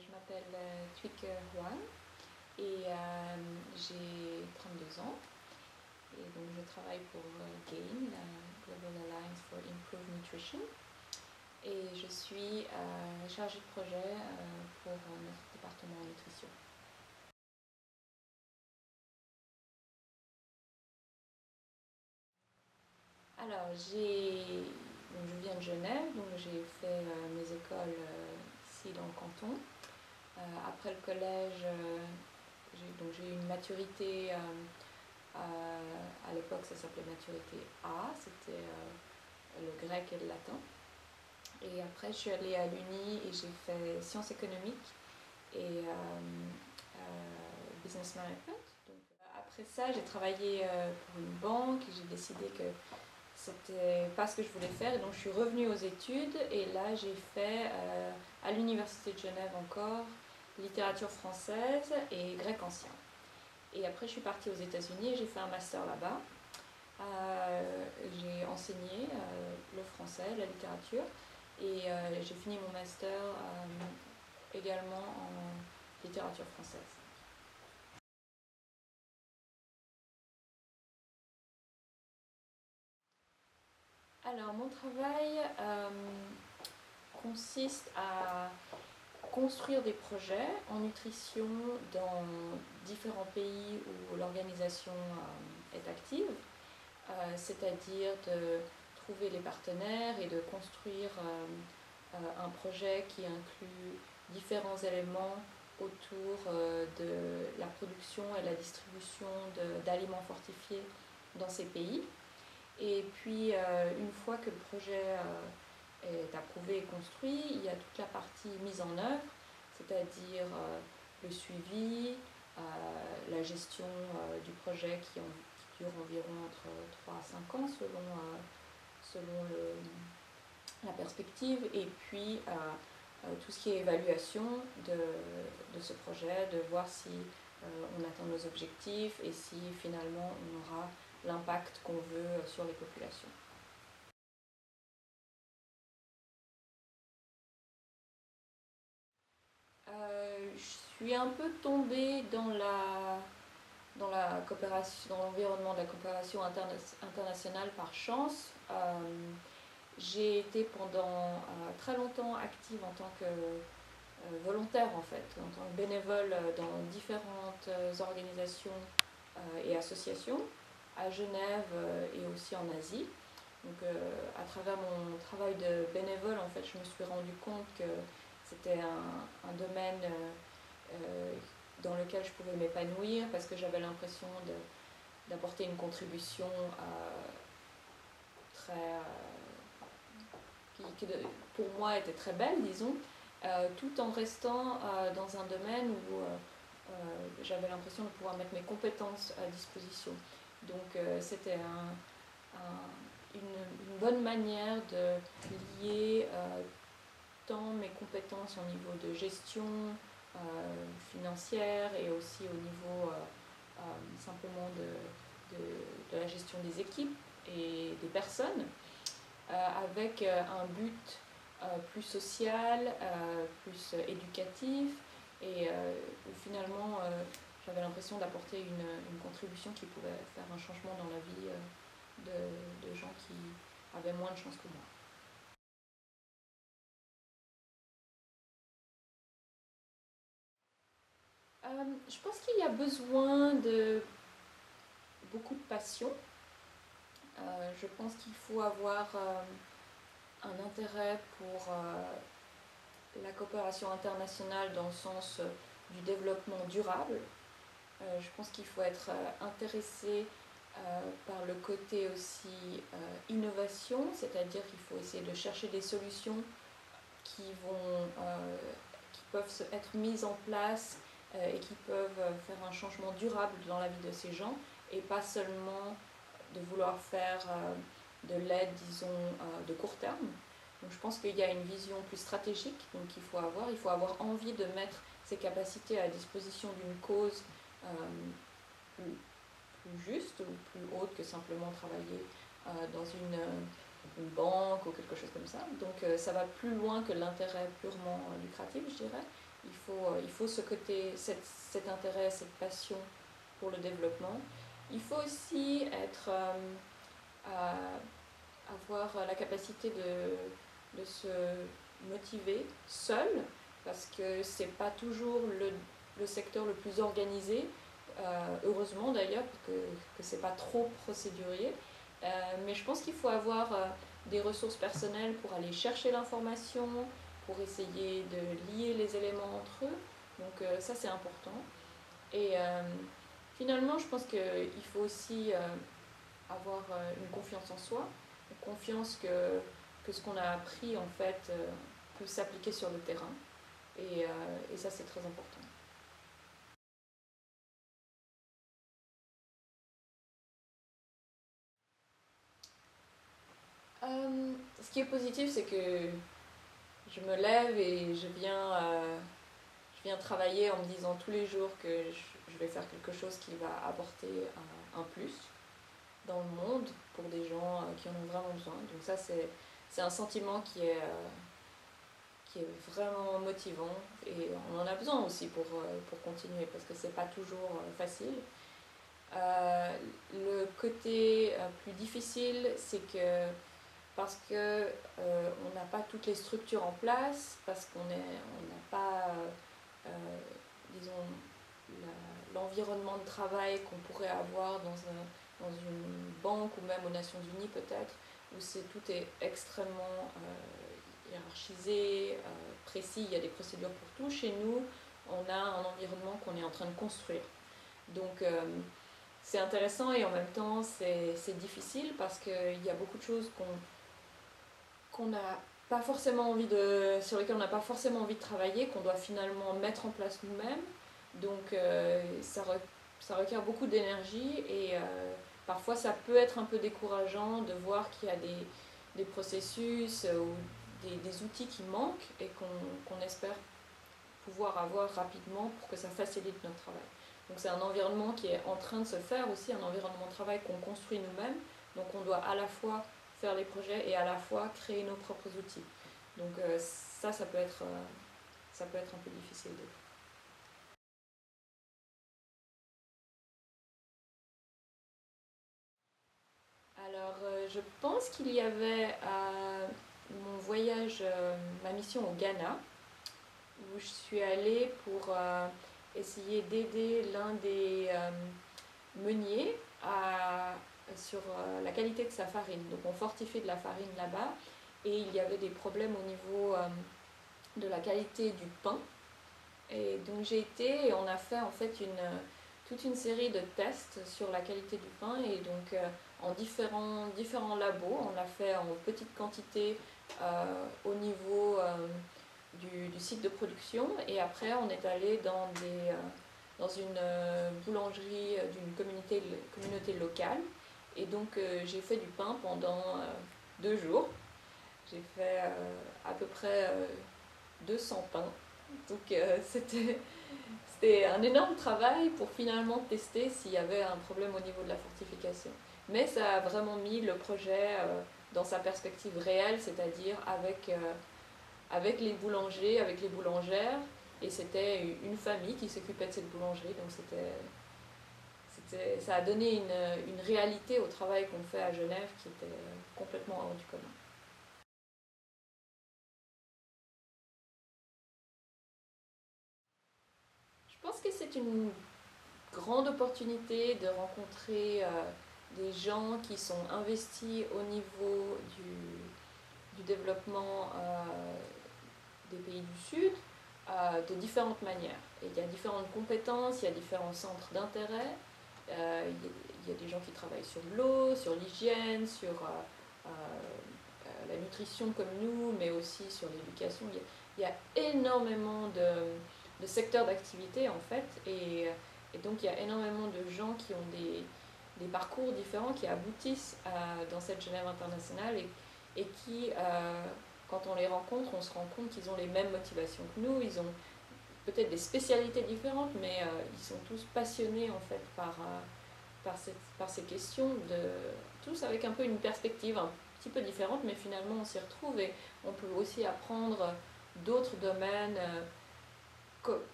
Je m'appelle Thuike Huang et j'ai 32 ans. Et donc je travaille pour GAIN, la Global Alliance for Improved Nutrition. Et je suis chargée de projet pour notre département nutrition. Alors, je viens de Genève, donc j'ai fait mes écoles ici dans le canton. Après le collège, j'ai eu une maturité, à l'époque ça s'appelait maturité A, c'était le grec et le latin. Et après je suis allée à l'Uni et j'ai fait sciences économiques et business management. Donc, après ça, j'ai travaillé pour une banque et j'ai décidé que c'était pas ce que je voulais faire, et donc je suis revenue aux études et là j'ai fait à l'université de Genève encore littérature française et grec ancien. Et après je suis partie aux États-Unis et j'ai fait un master là-bas. J'ai enseigné le français, la littérature, et j'ai fini mon master également en littérature française. Alors mon travail consiste à construire des projets en nutrition dans différents pays où l'organisation est active, c'est-à-dire de trouver les partenaires et de construire un projet qui inclut différents éléments autour de la production et la distribution d'aliments fortifiés dans ces pays. Et puis, une fois que le projet est approuvé et construit, il y a toute la partie mise en œuvre, c'est-à-dire le suivi, la gestion du projet qui dure environ entre 3 à 5 ans selon la perspective, et puis tout ce qui est évaluation de ce projet, de voir si on atteint nos objectifs et si finalement on aura l'impact qu'on veut sur les populations. Je suis un peu tombée dans la coopération, dans l'environnement de la coopération internationale par chance. J'ai été pendant très longtemps active en tant que volontaire, en fait, en tant que bénévole dans différentes organisations et associations à Genève et aussi en Asie. Donc à travers mon travail de bénévole, en fait, je me suis rendu compte que c'était un domaine dans lequel je pouvais m'épanouir parce que j'avais l'impression d'apporter une contribution qui pour moi était très belle, disons, tout en restant dans un domaine où j'avais l'impression de pouvoir mettre mes compétences à disposition. Donc c'était une bonne manière de lier tant mes compétences au niveau de gestion financière et aussi au niveau simplement de la gestion des équipes et des personnes, avec un but plus social, plus éducatif, et où finalement j'avais l'impression d'apporter une contribution qui pouvait faire un changement dans la vie de gens qui avaient moins de chance que moi. Je pense qu'il y a besoin de beaucoup de passion. Je pense qu'il faut avoir un intérêt pour la coopération internationale dans le sens du développement durable. Je pense qu'il faut être intéressé par le côté aussi innovation, c'est-à-dire qu'il faut essayer de chercher des solutions qui peuvent être mises en place et qui peuvent faire un changement durable dans la vie de ces gens, et pas seulement de vouloir faire de l'aide, disons, de court terme. Donc je pense qu'il y a une vision plus stratégique qu'il faut avoir envie de mettre ses capacités à disposition d'une cause plus juste ou plus haute que simplement travailler dans une banque ou quelque chose comme ça. Donc ça va plus loin que l'intérêt purement lucratif, je dirais. il faut ce côté, cet intérêt, cette passion pour le développement. Il faut aussi avoir la capacité de se motiver seul, parce que c'est pas toujours le secteur le plus organisé, heureusement d'ailleurs, que c'est pas trop procédurier. Mais je pense qu'il faut avoir des ressources personnelles pour aller chercher l'information, pour essayer de lier les éléments entre eux. Donc ça c'est important. Et finalement, je pense qu'il faut aussi avoir une confiance en soi, une confiance que ce qu'on a appris en fait peut s'appliquer sur le terrain. Et ça c'est très important. Ce qui est positif, c'est que je me lève et je viens travailler en me disant tous les jours que je vais faire quelque chose qui va apporter un plus dans le monde pour des gens qui en ont vraiment besoin. Donc ça, c'est un sentiment qui est vraiment motivant et on en a besoin aussi pour continuer parce que c'est pas toujours facile. Le côté plus difficile, c'est que parce que on n'a pas toutes les structures en place, parce qu'on n'a pas, euh, disons, l'environnement de travail qu'on pourrait avoir dans une banque ou même aux Nations Unies peut-être, où tout est extrêmement hiérarchisé, précis, il y a des procédures pour tout. Chez nous, on a un environnement qu'on est en train de construire. Donc c'est intéressant et en même temps c'est difficile parce qu'il y a beaucoup de choses qu'on n'a pas forcément sur lesquelles on n'a pas forcément envie de travailler, qu'on doit finalement mettre en place nous-mêmes. Donc ça requiert beaucoup d'énergie et parfois ça peut être un peu décourageant de voir qu'il y a des processus ou des outils qui manquent et qu'on espère pouvoir avoir rapidement pour que ça facilite notre travail. Donc c'est un environnement qui est en train de se faire aussi, un environnement de travail qu'on construit nous-mêmes. Donc on doit à la fois faire les projets et à la fois créer nos propres outils. Donc ça peut être un peu difficile. Alors je pense qu'il y avait mon voyage, ma mission au Ghana, où je suis allée pour essayer d'aider l'un des meuniers sur la qualité de sa farine. Donc on fortifie de la farine là-bas et il y avait des problèmes au niveau de la qualité du pain. Et donc j'ai été et on a fait en fait toute une série de tests sur la qualité du pain et donc en différents labos. On l'a fait en petite quantité au niveau du site de production et après on est allé dans une boulangerie d'une communauté locale et donc j'ai fait du pain pendant 2 jours. J'ai fait à peu près 200 pains. Donc c'était un énorme travail pour finalement tester s'il y avait un problème au niveau de la fortification. Mais ça a vraiment mis le projet dans sa perspective réelle, c'est-à-dire avec les boulangers, avec les boulangères. Et c'était une famille qui s'occupait de cette boulangerie. Donc ça a donné une réalité au travail qu'on fait à Genève qui était complètement hors du commun. Je pense que c'est une grande opportunité de rencontrer des gens qui sont investis au niveau du développement des pays du Sud de différentes manières. Et il y a différentes compétences, il y a différents centres d'intérêt. Il y a des gens qui travaillent sur l'eau, sur l'hygiène, sur la nutrition comme nous, mais aussi sur l'éducation. Il y a énormément de secteurs d'activité en fait. Et donc il y a énormément de gens qui ont des parcours différents qui aboutissent dans cette Genève internationale et qui, quand on les rencontre, on se rend compte qu'ils ont les mêmes motivations que nous. Ils ont peut-être des spécialités différentes, mais ils sont tous passionnés en fait par ces questions, tous avec un peu une perspective un petit peu différente, mais finalement on s'y retrouve et on peut aussi apprendre d'autres domaines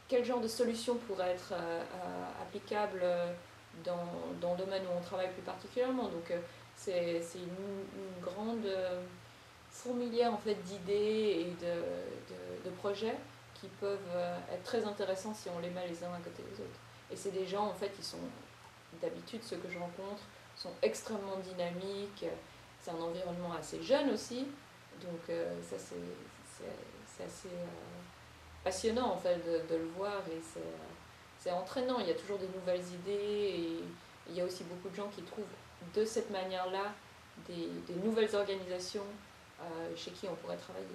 quel genre de solution pourrait être applicable dans le domaine où on travaille plus particulièrement. Donc c'est une grande fourmilière en fait, d'idées et de projets qui peuvent être très intéressants si on les met les uns à côté des autres. Et c'est des gens en fait qui sont, d'habitude ceux que je rencontre, sont extrêmement dynamiques. C'est un environnement assez jeune aussi, donc ça c'est assez passionnant en fait de le voir, et c'est entraînant. Il y a toujours des nouvelles idées, et il y a aussi beaucoup de gens qui trouvent de cette manière-là des nouvelles organisations chez qui on pourrait travailler.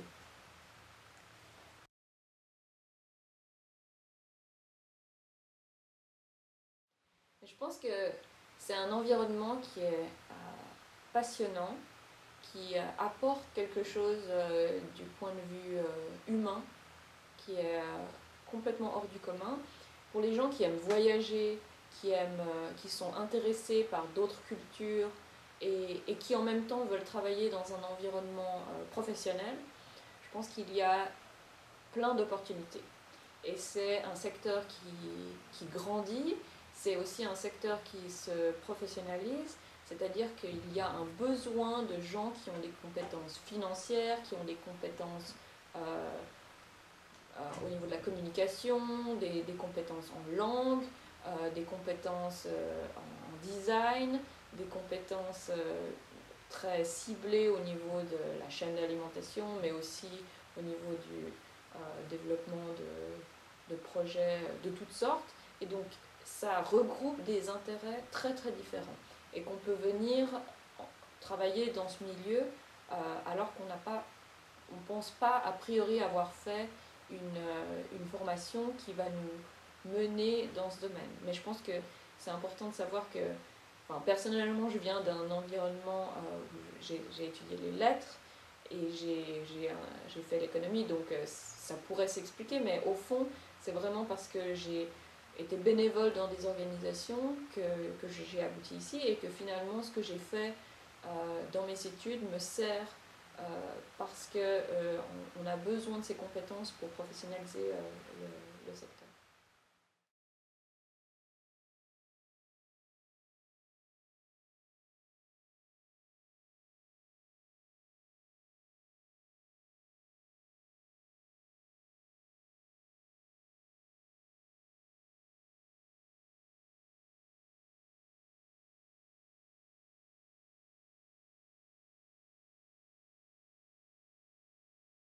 Je pense que c'est un environnement qui est passionnant, qui apporte quelque chose du point de vue humain, qui est complètement hors du commun. Pour les gens qui aiment voyager, qui sont intéressés par d'autres cultures et qui en même temps veulent travailler dans un environnement professionnel, je pense qu'il y a plein d'opportunités. Et c'est un secteur qui grandit, c'est aussi un secteur qui se professionnalise, c'est-à-dire qu'il y a un besoin de gens qui ont des compétences financières, qui ont des compétences au niveau de la communication, des compétences en langue, des compétences en design, des compétences très ciblées au niveau de la chaîne d'alimentation, mais aussi au niveau du développement de projets de toutes sortes. Et donc ça regroupe des intérêts très très différents, et qu'on peut venir travailler dans ce milieu alors qu'on n'a pas, on ne pense pas a priori avoir fait une formation qui va nous mener dans ce domaine. Mais je pense que c'est important de savoir que, enfin, personnellement, je viens d'un environnement où j'ai étudié les lettres et j'ai fait l'économie, donc ça pourrait s'expliquer, mais au fond, c'est vraiment parce que j'ai été bénévole dans des organisations que j'ai abouti ici, et que finalement, ce que j'ai fait dans mes études me sert euh, parce qu'on a besoin de ces compétences pour professionnaliser le secteur.